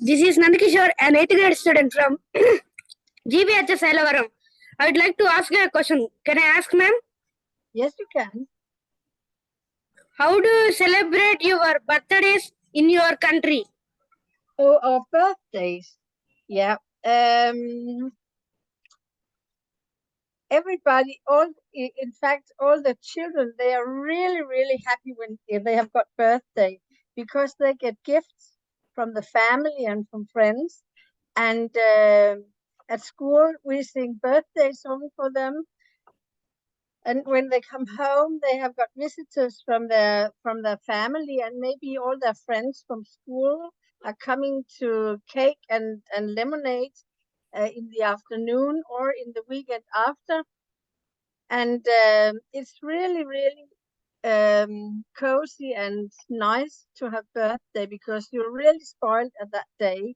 This is Nandakishore, an 8th grade student from GBHS Elavaram. I would like to ask you a question. Can I ask, ma'am? Yes, you can. How do you celebrate your birthdays in your country? Oh, our birthdays. Yeah. Everybody, in fact, all the children, they are really, really happy when they have got birthday because they get gifts from the family and from friends. And at school, we sing birthday song for them. And when they come home, they have got visitors from their family, and maybe all their friends from school are coming to cake and lemonade in the afternoon or in the weekend after. And it's really, really cozy and nice to have birthday because you're really spoiled at that day.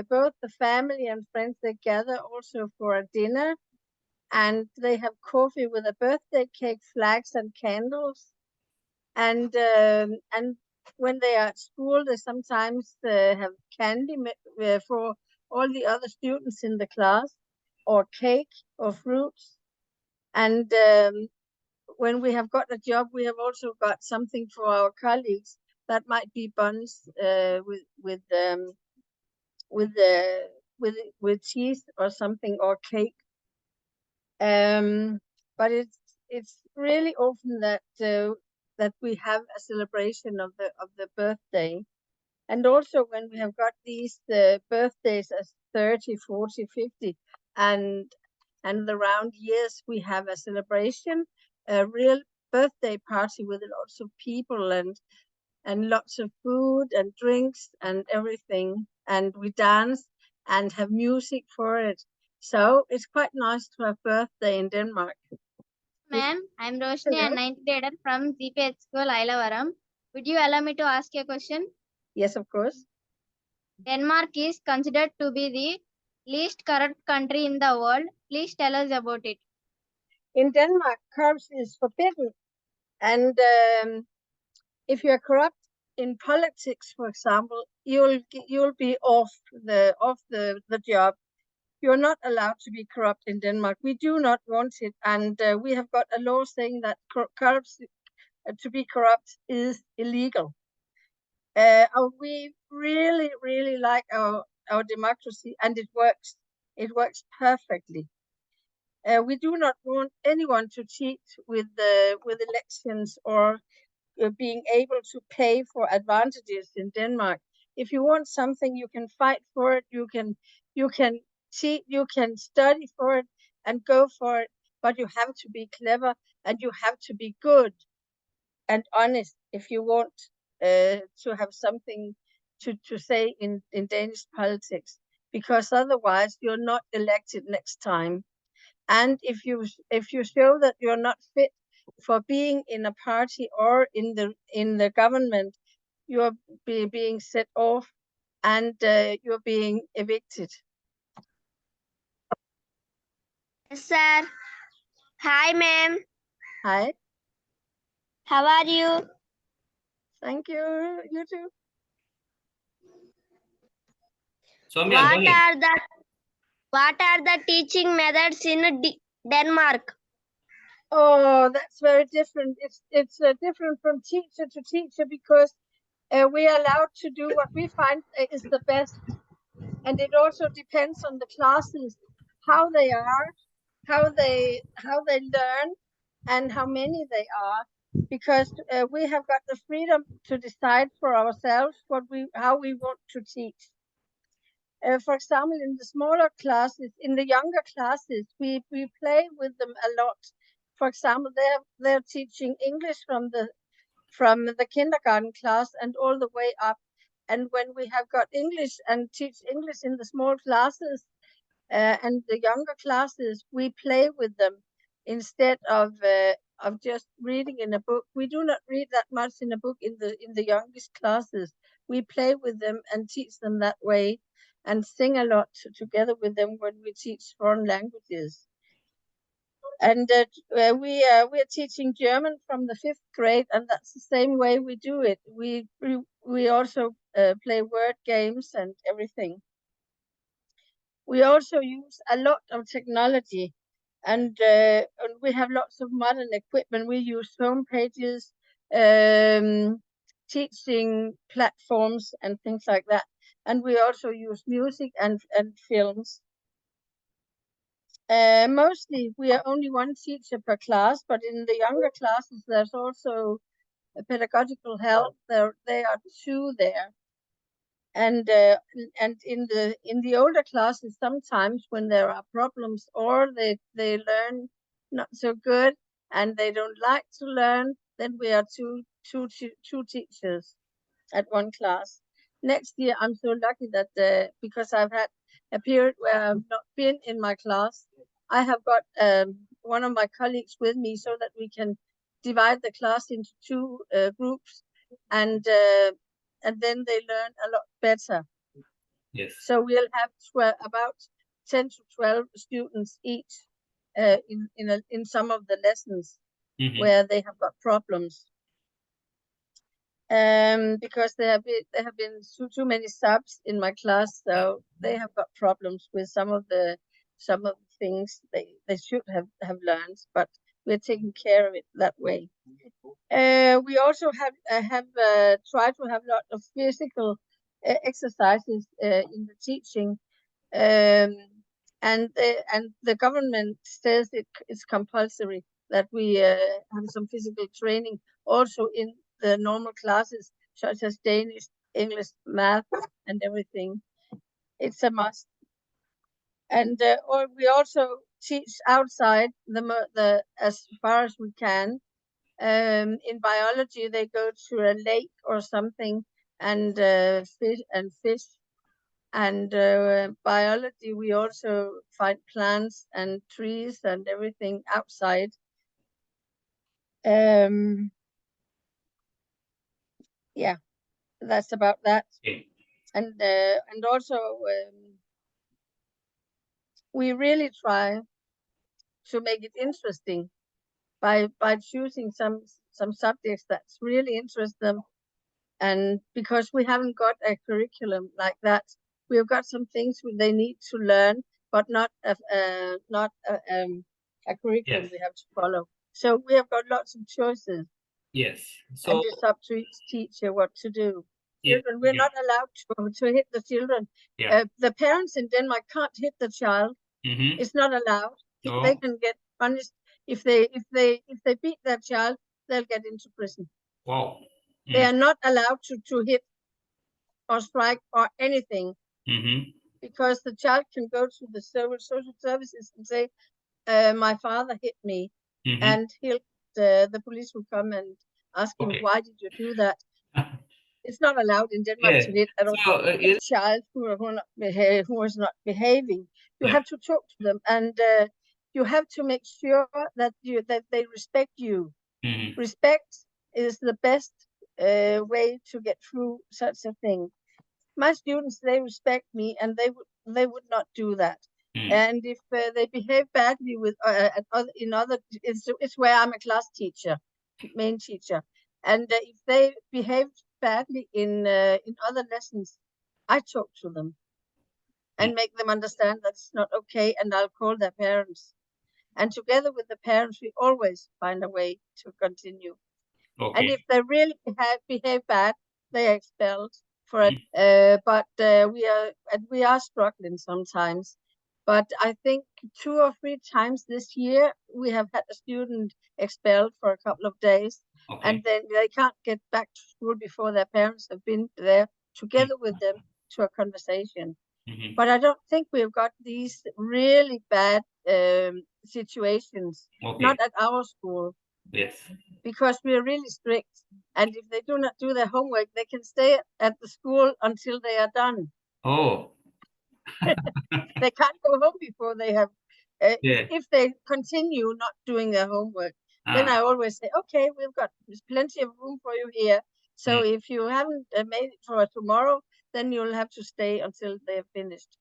Both the family and friends, they gather also for a dinner, and they have coffee with a birthday cake, flags, and candles. And when they are at school, they sometimes have candy for all the other students in the class, or cake, or fruits. And when we have got a job, we have also got something for our colleagues. That might be buns with with cheese or something, or cake. But it's really often that that we have a celebration of the birthday. And also when we have got these birthdays as 30, 40, 50, and the round years, we have a celebration, a real birthday party with lots of people and lots of food and drinks and everything. And we dance and have music for it. So it's quite nice to have birthday in Denmark. Ma'am, I'm Roshni, a 9th grader from GPH School, Ailavaram. Would you allow me to ask you a question? Yes, of course. Denmark is considered to be the least corrupt country in the world. Please tell us about it. In Denmark, corruption is forbidden. And if you're corrupt in politics, for example, you'll be off the job. You're not allowed to be corrupt in Denmark. We do not want it, and we have got a law saying that to be corrupt is illegal. We really, really like our democracy, and it works. It works perfectly. We do not want anyone to cheat with elections or being able to pay for advantages in Denmark. If you want something, you can fight for it. You can cheat. You can study for it and go for it. But you have to be clever and you have to be good and honest if you want to have something to say in Danish politics, because otherwise you're not elected next time. And if you show that you're not fit for being in a party or in the government, you're being set off, and you're being evicted. Yes, sir. Hi, ma'am. Hi. How are you? Thank you. You too. Soumya, go ahead. What are the teaching methods in Denmark? Oh, that's very different. It's different from teacher to teacher because we are allowed to do what we find is the best, and it also depends on the classes, how they are, how they learn, and how many they are, because we have got the freedom to decide for ourselves how we want to teach. For example, in the smaller classes, in the younger classes, we play with them a lot. For example, they're teaching English from the kindergarten class and all the way up. And when we have got English and teach English in the small classes and the younger classes, we play with them instead of just reading in a book. We do not read that much in a book in the youngest classes. We play with them and teach them that way, and sing a lot together with them when we teach foreign languages. And we are teaching German from the 5th grade, and that's the same way we do it. We also play word games and everything. We also use a lot of technology, and we have lots of modern equipment. We use home pages, teaching platforms, and things like that. And we also use music and films. Mostly, we are only one teacher per class, but in the younger classes, there's also a pedagogical help. They are 2 there. And in the older classes, sometimes when there are problems or they learn not so good and they don't like to learn, then we are two teachers at one class. Next year, I'm so lucky that because I've had a period where I've not been in my class, I have got one of my colleagues with me so that we can divide the class into 2 groups, and then they learn a lot better. Yes. So we'll have about 10 to 12 students each in some of the lessons where they have got problems. Because there have been too many subs in my class, so they have got problems with some of the things they should have learned, but we're taking care of it that way. We also have tried to have a lot of physical exercises in the teaching, and the government says it's compulsory that we have some physical training also in the normal classes, such as Danish, English, math, and everything. It's a must. And or we also teach outside the as far as we can. In biology, they go to a lake or something and fish. And biology, we also find plants and trees and everything outside. Yeah, that's about that. Okay. And also we really try to make it interesting by choosing some subjects that really interest them. And because we haven't got a curriculum like that, we've got some things they need to learn, but not a curriculum Yes. we have to follow. So we have got lots of choices, Yes. and So it's up to each teacher what to do. yeah, Children, we're yeah. not allowed to hit the children. Yeah. The parents in Denmark can't hit the child. It's not allowed. Oh. They can get punished if they beat their child. They'll get into prison. Wow. They are not allowed to hit or strike or anything, because the child can go to the social services and say, my father hit me, and the police will come and ask him, Okay. why did you do that? It's not allowed in Denmark Yes. to hit at all. So A child who is not behaving, you Yeah. have to talk to them, and you have to make sure that they respect you. Respect is the best way to get through such a thing. My students, they respect me, and they would not do that. And if they behave badly with it's where I'm a class teacher, main teacher, and if they behave badly in other lessons, I talk to them and make them understand that it's not okay, and I'll call their parents. And together with the parents, we always find a way to continue. Okay. And if they really behave bad, they are expelled for it. But we are struggling sometimes. But I think 2 or 3 times this year we have had a student expelled for a couple of days, Okay. and then they can't get back to school before their parents have been there together with them to a conversation. But I don't think we've got these really bad situations, Okay. not at our school, Yes. because we are really strict. And if they do not do their homework, they can stay at the school until they are done. Oh. They can't go home before they have. Yeah. If they continue not doing their homework, then I always say, okay, there's plenty of room for you here. So if you haven't made it for tomorrow, then you'll have to stay until they're finished.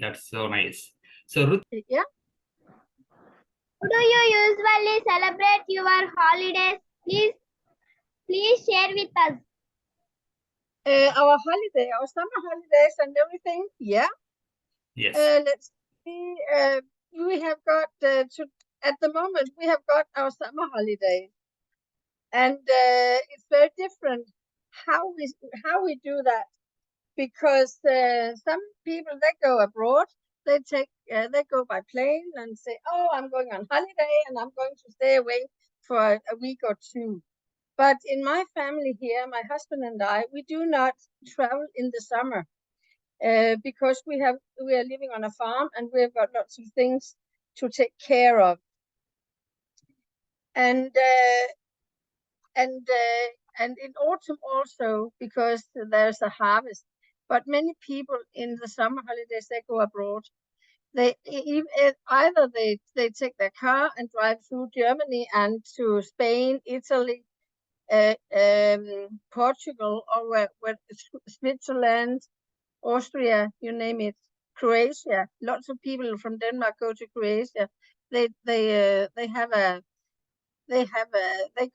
That's so nice. So Ruth, Yeah. Do you usually celebrate your holidays? Please share with us. Our holiday, our summer holidays and everything. Yeah. Yes. Let's see. We have got at the moment we have got our summer holidays, and it's very different how we do that, because some people, they go abroad, they go by plane and say, oh, I'm going on holiday and I'm going to stay away for a week or two. But in my family here, my husband and I, we do not travel in the summer, because we are living on a farm and we've got lots of things to take care of. And in autumn also, because there's a harvest. But many people in the summer holidays, they go abroad. Either they take their car and drive through Germany and to Spain, Italy, Portugal, or Switzerland, Austria, you name it, Croatia. Lots of people from Denmark go to Croatia. They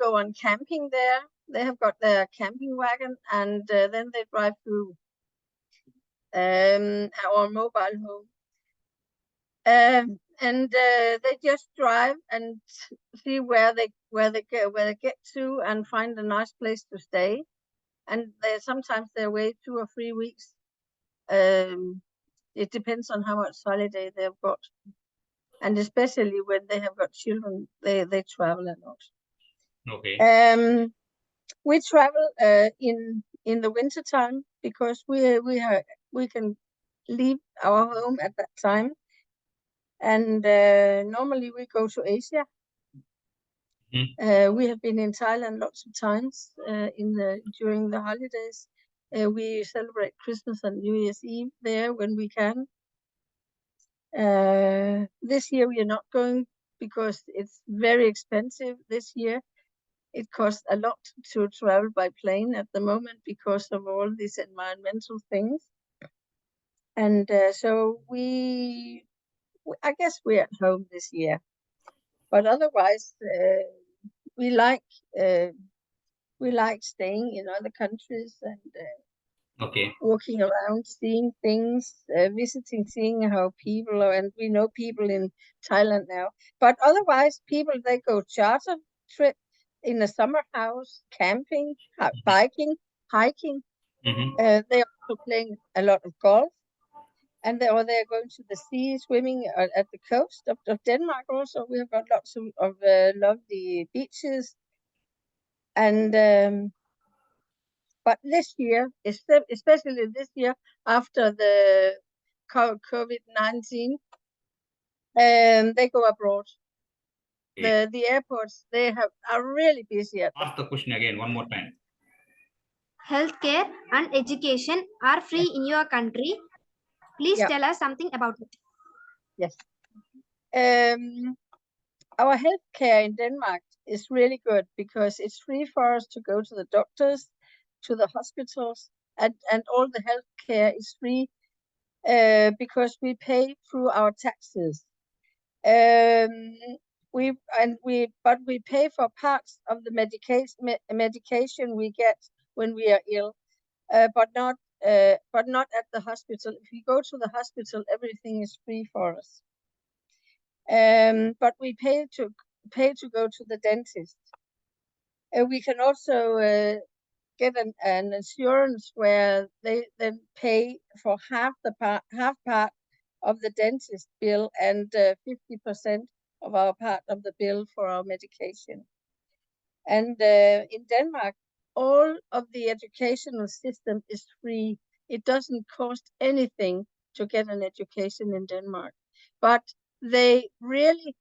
go on camping there. They have got their camping wagon, and then they drive through our mobile home. And they just drive and see where they get to and find a nice place to stay. And sometimes they're away 2 or 3 weeks. It depends on how much holiday they've got, and especially when they have got children, they travel a lot. Okay. We travel in the winter time, because we can leave our home at that time, and normally we go to Asia. We have been in Thailand lots of times during the holidays. We celebrate Christmas and New Year's Eve there when we can. This year we are not going because it's very expensive this year. It costs a lot to travel by plane at the moment because of all these environmental things. And so I guess we're at home this year. But otherwise, we like staying in other countries and Okay. walking around, seeing things, visiting, seeing how people are, and we know people in Thailand now. But otherwise, people, they go charter trip in a summer house, camping, biking, hiking. They're also playing a lot of golf, and they're going to the sea, swimming at the coast of Denmark. Also, we have got lots of lovely beaches, and but this year, especially this year after the COVID-19, they go abroad. Okay. The airports, are really busy at Ask the question again one more time. Healthcare and education are free in your country. Please Yeah. tell us something about it. Yes. Our healthcare in Denmark is really good because it's free for us to go to the doctors, to the hospitals, and all the healthcare is free because we pay through our taxes. We pay for parts of the medication we get when we are ill, but not at the hospital. If you go to the hospital, everything is free for us. But we pay to go to the dentist. We can also get an insurance where they then pay for half part of the dentist bill and 50% of our part of the bill for our medication. And in Denmark, all of the educational system is free. It doesn't cost anything to get an education in Denmark, but they really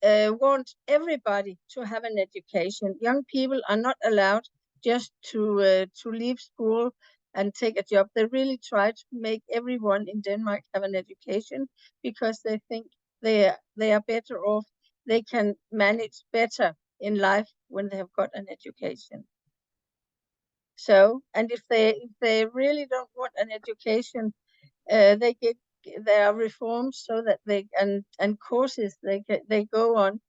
want everybody to have an education. Young people are not allowed just to leave school and take a job. They really try to make everyone in Denmark have an education because they think they are better off. They can manage better in life when they have got an education. So, and if they really don't want an education, they there are reforms so that they and courses they go on.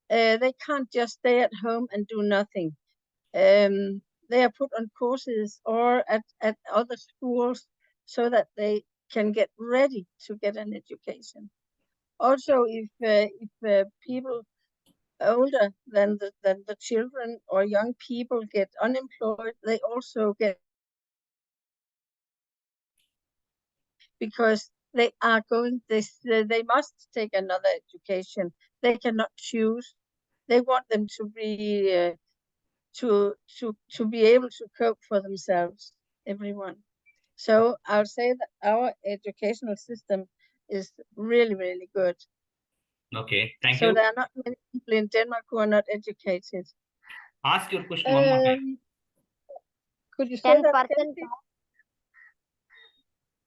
They can't just stay at home and do nothing. They are put on courses or at other schools so that they can get ready to get an education. Also, if people older than the children or young people get unemployed, they also get, because they are going this they must take another education. They cannot choose. They want them to be to be able to cope for themselves, everyone. So I'll say that our educational system is really, really good. Okay, thank So you. there are not many people in Denmark who are not educated. Ask your question one more time. Could you say that 10% again, please?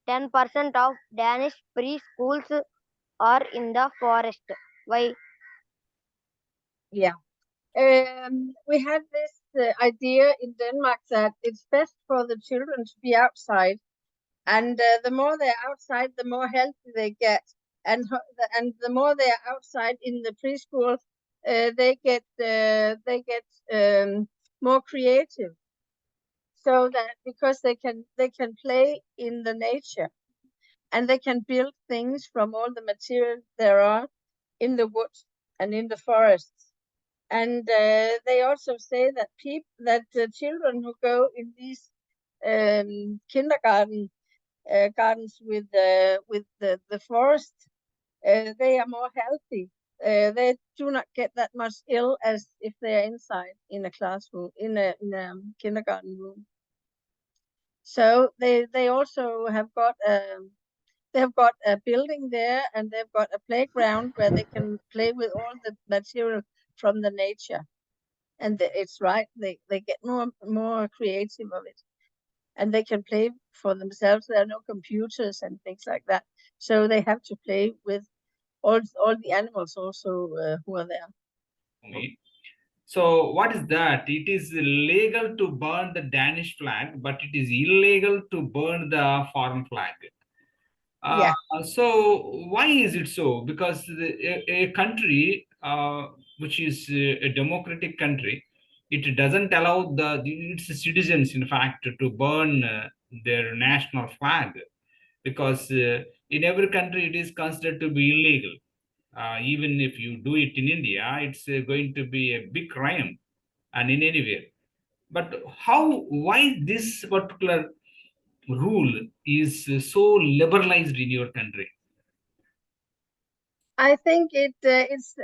10% of Danish preschools are in the forest. Why? Yeah. We have this idea in Denmark that it's best for the children to be outside, and the more they're outside, the more healthy they get, and the more they are outside in the preschool, they get more creative. So that because they can play in the nature, and they can build things from all the materials there are in the woods and in the forests. And they also say that the children who go in these kindergarten gardens with the forest, they are more healthy. They do not get that much ill as if they are inside in a classroom, in a kindergarten room. So they also have got a building there, and they've got a playground where they can play with all the material from the nature. And it's right, they get more creative of it, and they can play for themselves. There are no computers and things like that, so they have to play with all the animals also who are there. Okay. So what is that? It is legal to burn the Danish flag, but it is illegal to burn the foreign flag. Yeah. So why is it so? Because a country which is a democratic country, it doesn't allow its citizens, in fact, to burn their national flag, because in every country it is considered to be illegal. Even if you do it in India, it's going to be a big crime, and in anywhere. But why this particular rule is so liberalized in your country? I think it's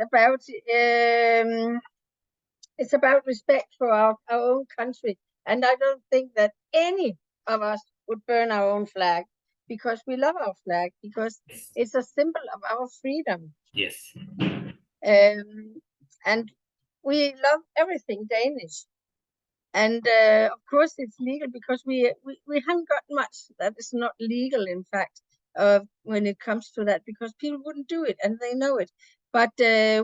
about respect for our own country, and I don't think that any of us would burn our own flag, because we love our flag, because it's a symbol of our freedom. Yes. And we love everything Danish. And of course, it's legal, because we haven't got much that is not legal, in fact, when it comes to that, because people wouldn't do it, and they know it. But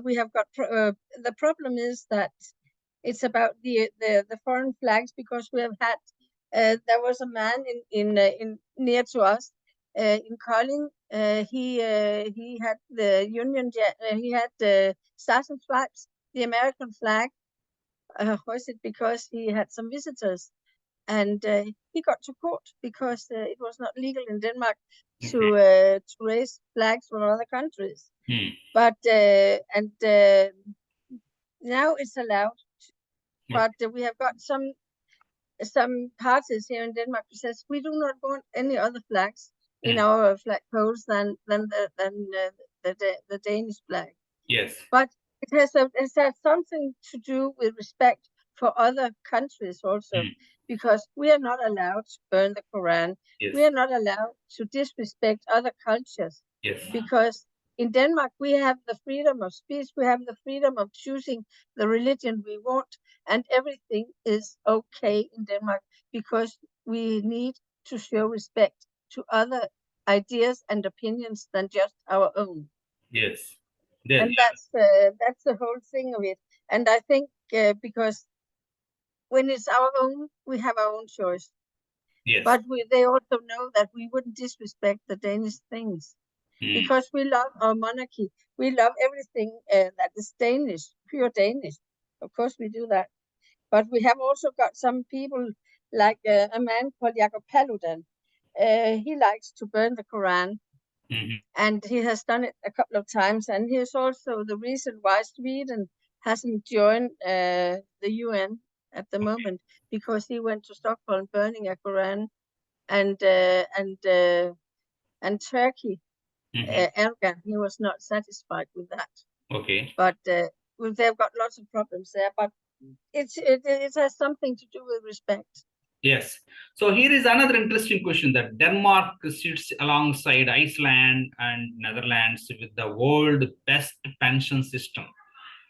we have got the problem is that it's about the foreign flags, because we have had there was a man in near to us in Kolding. He had the Union Jack. He had the Stars and Stripes, the American flag. Was it because he had some visitors, and he got to court because it was not legal in Denmark to raise flags from other countries. But now it's allowed. But we have got some parties here in Denmark who says we do not want any other flags in our flag poles than the Danish flag. Yes. But it has something to do with respect for other countries also, because we are not allowed to burn the Quran. Yes. We are not allowed to disrespect other cultures. Yes. Because in Denmark we have the freedom of speech, we have the freedom of choosing the religion we want, and everything is okay in Denmark, because we need to show respect to other ideas and opinions than just our own. Yes. And that's the whole thing of it. And I think because when it's our own, we have our own choice. Yes. But they also know that we wouldn't disrespect the Danish things. because we love our monarchy. We love everything that is Danish, pure Danish. Of course, we do that. But we have also got some people like a man called Jakob Paludan. He likes to burn the Quran, and he has done it a couple of times. And he is also the reason why Sweden hasn't joined the UN at the moment, because he went to Stockholm burning a Quran, and Turkey, Erdogan, he was not satisfied with that. Okay. But well, they've got lots of problems there. But it has something to do with respect. Yes. So here is another interesting question, that Denmark sits alongside Iceland and Netherlands with the world best pension system.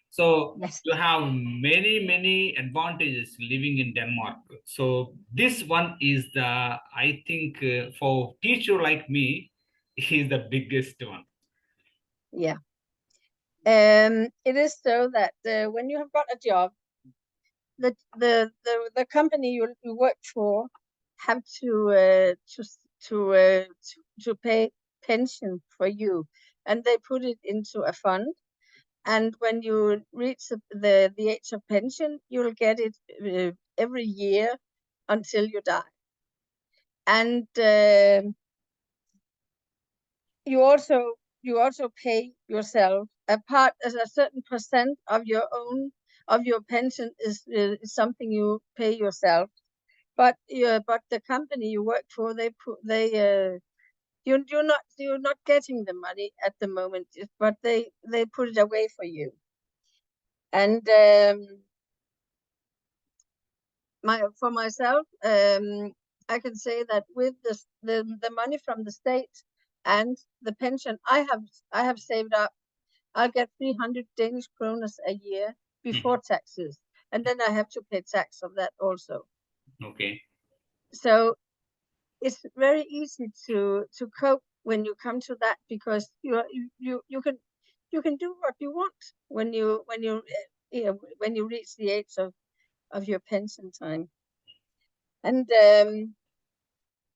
So Yes. you have many advantages living in Denmark. So this one is the, I think, for teacher like me, is the biggest one. Yeah. It is so that when you have got a job, the company you work for have to pay pension for you, and they put it into a fund. And when you reach the age of pension, you'll get it every year until you die. And you also pay yourself a part, as a certain percent of your pension is something you pay yourself. But the company you work for, you're not getting the money at the moment, but they put it away for you. And for myself, I can say that with the money from the state and the pension I have saved up, I'll get 300 Danish kroner a year before taxes, and then I have to pay tax of that also. Okay. So it's very easy to cope when you come to that, because you can do what you want when you reach the age of your pension time. And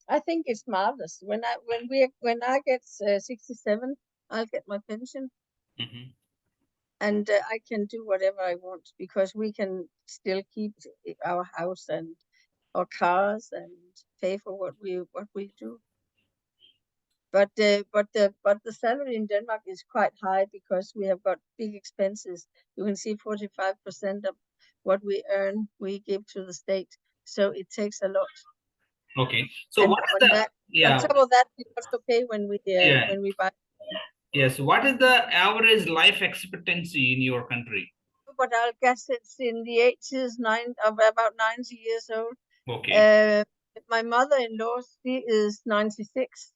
I think it's marvelous. When I get 67, I'll get my pension, and I can do whatever I want, because we can still keep our house and our cars and pay for what we do. But the salary in Denmark is quite high, because we have got big expenses. You can see 45% of what we earn we give to the state, so it takes a lot. Okay. So And what is the, on top of that, we also pay when we buy. Yes. What is the average life expectancy in your country? But I'll guess it's in the 80s, about 90 years old. Okay. My mother-in-law, she is 96,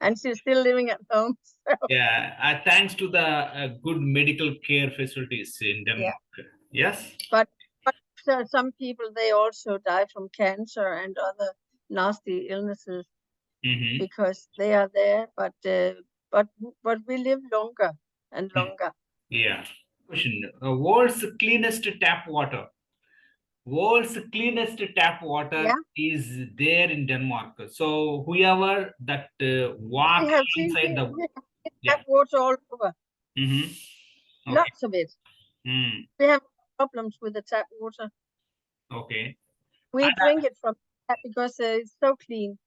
and she's still living at home. So. Yeah. Thanks to the good medical care facilities in Denmark. Yeah. Yes. But some people, they also die from cancer and other nasty illnesses, because they are there. But we live longer and longer. Yeah. Question: world's cleanest tap water. World's cleanest tap water is there in Denmark. So whoever that walk We have inside the tap water all over. Okay. Lots of it. We have problems with the tap water. Okay. We drink it from tap because it's so clean.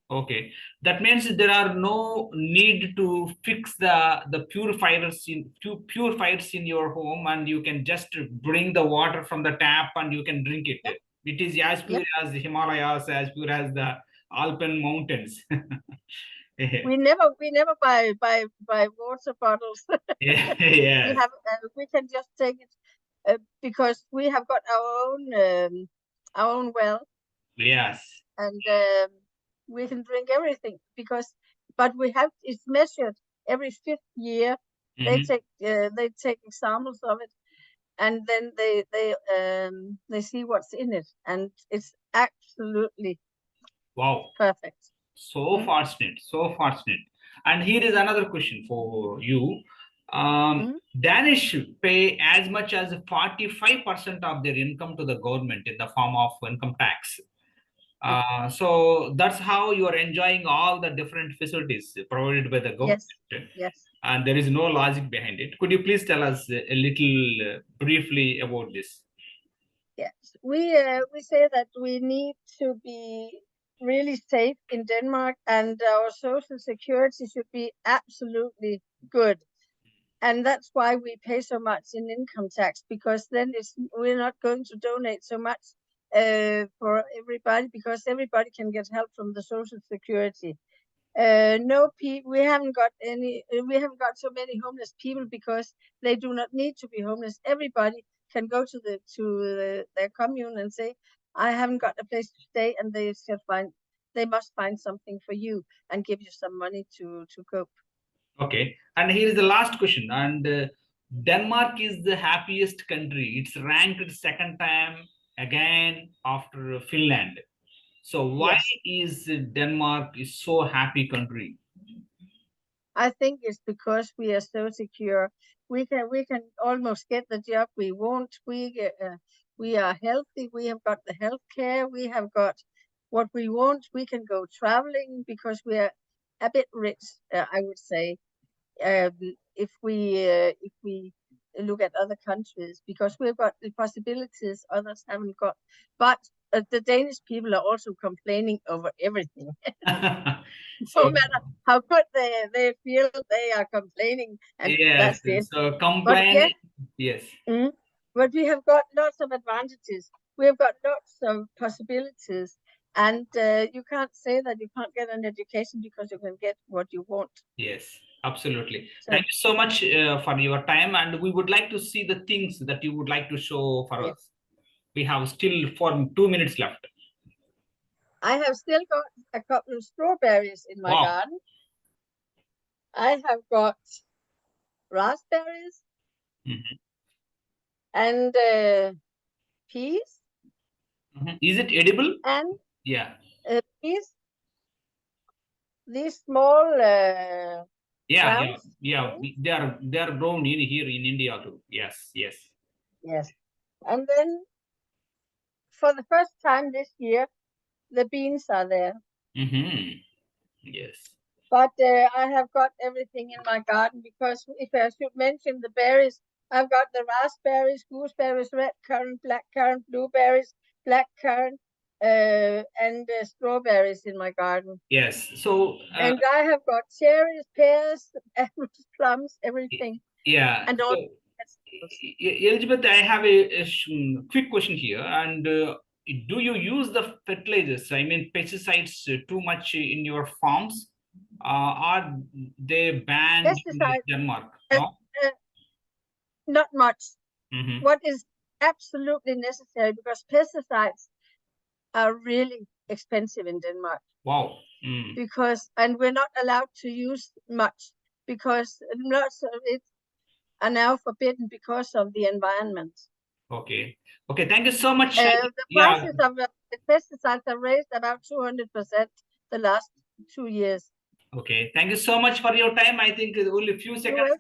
Okay, that means there are no need to fix the purifiers in your home, and you can just bring the water from the tap and you can drink it. Yep. It is as pure as the Himalayas, as pure as the Alpine mountains. We never buy water bottles. Yes. We can just take it because we have got our own well. Yes. And we can drink everything, but it's measured every 5th year. They take examples of it, and then they see what's in it, and it's absolutely perfect. So fortunate, so fortunate. And here is another question for you. Danish pay as much as 45% of their income to the government in the form of income tax. So that's how you are enjoying all the different facilities provided by the government. Yes. And there is no logic behind it. Could you please tell us a little briefly about this? Yes. We say that we need to be really safe in Denmark, and our social security should be absolutely good. And that's why we pay so much in income tax, because then we're not going to donate so much for everybody, because everybody can get help from the social security. We haven't got so many homeless people because they do not need to be homeless. Everybody can go to their commune and say, I haven't got a place to stay, and they must find something for you and give you some money to cope. Okay, and here is the last question. And Denmark is the happiest country. It's ranked second time again after Finland. So why is Denmark is so happy country? I think it's because we are so secure. We can almost get the job we want. We are healthy. We have got the health care. We have got what we want. We can go traveling because we are a bit rich, I would say. If we look at other countries, because we've got the possibilities others haven't got. But the Danish people are also complaining over everything. No matter how good they feel, they are complaining, and yes, that's it. so complain. Yes. But we have got lots of advantages. We have got lots of possibilities, and you can't say that you can't get an education because you can get what you want. Yes, absolutely. So, thank you so much for your time, and we would like to see the things that you would like to show for us. We have still 2 minutes left. I have still got a couple of strawberries in my garden. I have got raspberries and peas. Is it edible? And peas. These small plants. They are grown in here in India too. Yes. And then for the first time this year, the beans are there. Yes. But I have got everything in my garden, because if I should mention the berries, I've got the raspberries, gooseberries, red currant, black currant, blueberries, black currant, and strawberries in my garden. Yes. So and I have got cherries, pears, apples, plums, everything. Yeah. And all. Elizabeth, I have a quick question here. And do you use the fertilizers, I mean pesticides, too much in your farms? Are they banned in Denmark? No? Not much. What is absolutely necessary, because pesticides are really expensive in Denmark. Wow. And we're not allowed to use much, because lots of it are now forbidden because of the environment. Okay. Thank you so much. The prices of the pesticides have raised about 200% the last 2 years. Okay. Thank you so much for your time. I think only a few seconds.